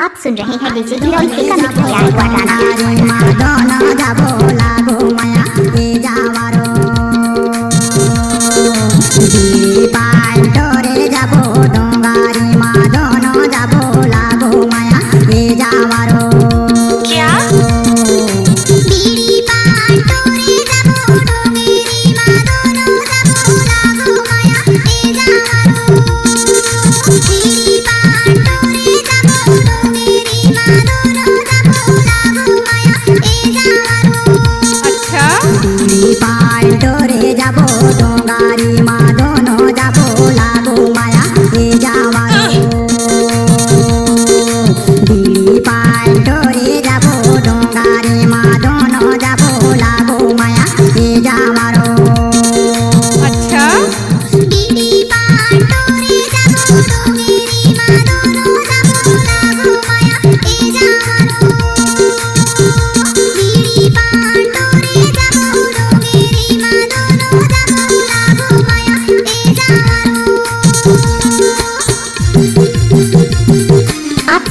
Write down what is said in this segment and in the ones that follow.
आप सुन रहे हैं डीजे हीरोइन का मिक्स किया हुआ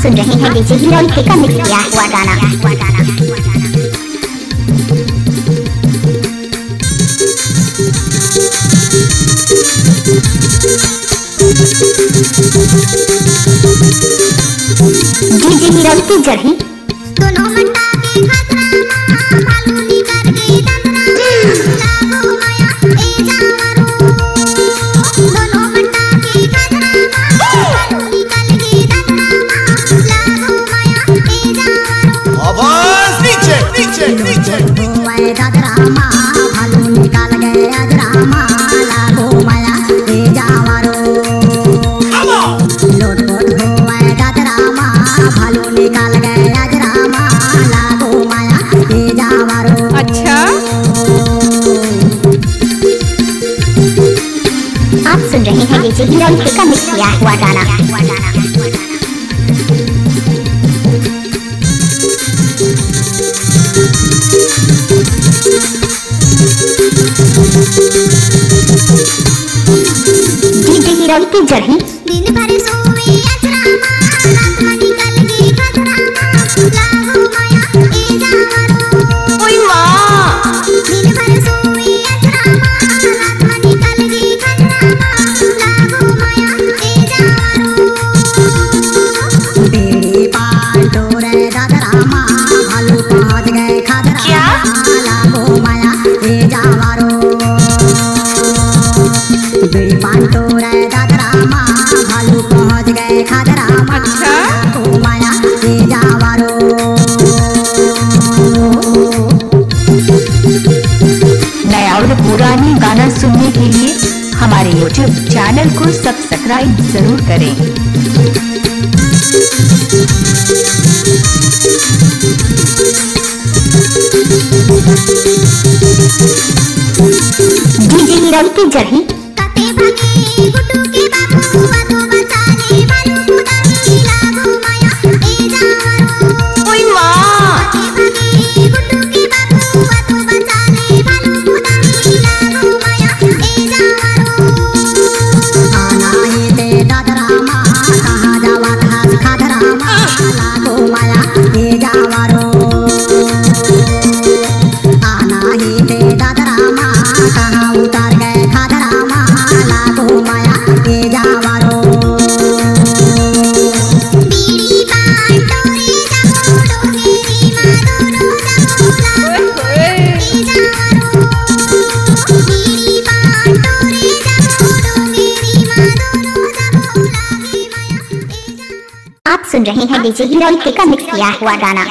सुन रहे हैं डीजे हीरोइन का मिक्स किया हुआ गाना। डीजे हीरोइन की जड़ी दोनों मंडा के खतरा मालूम नहीं कर गई दंदरा लागो माया ए जावरो दोनों मंडा के खतरा मालूम नहीं कर गई दंदरा लागो माया ए जावरो आवाज नीचे मैं ददरा मां भालू निकाल गए अजरा मां लागो माया ए जावरो लोट पोट हो मैं ददरा मां भालू निकाल गए अजरा मां लागो माया ए जावरो। अच्छा आप सुन रहे हैं डीजे हीरोइन का मिक्स किया हुआ गाना। डीजे हीरोइन की जड़ी दिन भर सोवे अजरा मां रात में निकल गई खतरा मां लागो माया ए जावरो ओए मां दिन भर सोवे अजरा मां रात में निकल गई खतरा मां लागो माया ए जावरो बेड़ी पाटो रे ददरा मां भालू पहुंच गए खतरा मां लागो माया ए जावरो बेड़ी पाटो रे ददरा मां भालू पहुंच गए खतरा मां लागो माया ए जावरो। नया और पुराने गाना सुनने के लिए हमारे YouTube चैनल को सब्सक्राइब जरूर करें। डीजे हीरोइन की जड़ी कते भागे गुड्डू के बाबू बातों बचाने भालू खुदाई लागो माया ए जावरो ओए मां कते भागे गुड्डू के बाबू बातों बचाने भालू खुदाई लागो माया ए जावरो आना ही ते ददरा मां कहां जावा था खतरा मां लागो माया ए जावरो आना ही ते ददरा मां कहां उतार गए खतरा मां लागो माया ए जावरो बीड़ी पाटोरे जाबो डोंगेरी मां दोनों जाबो लागो ए जावरो बीड़ी पाटोरे जाबो डोंगेरी मां दोनों जाबो लागे माया ए जावरो। आप सुन रहे हैं डीजे हीरोइन का मिक्स किया हुआ गाना।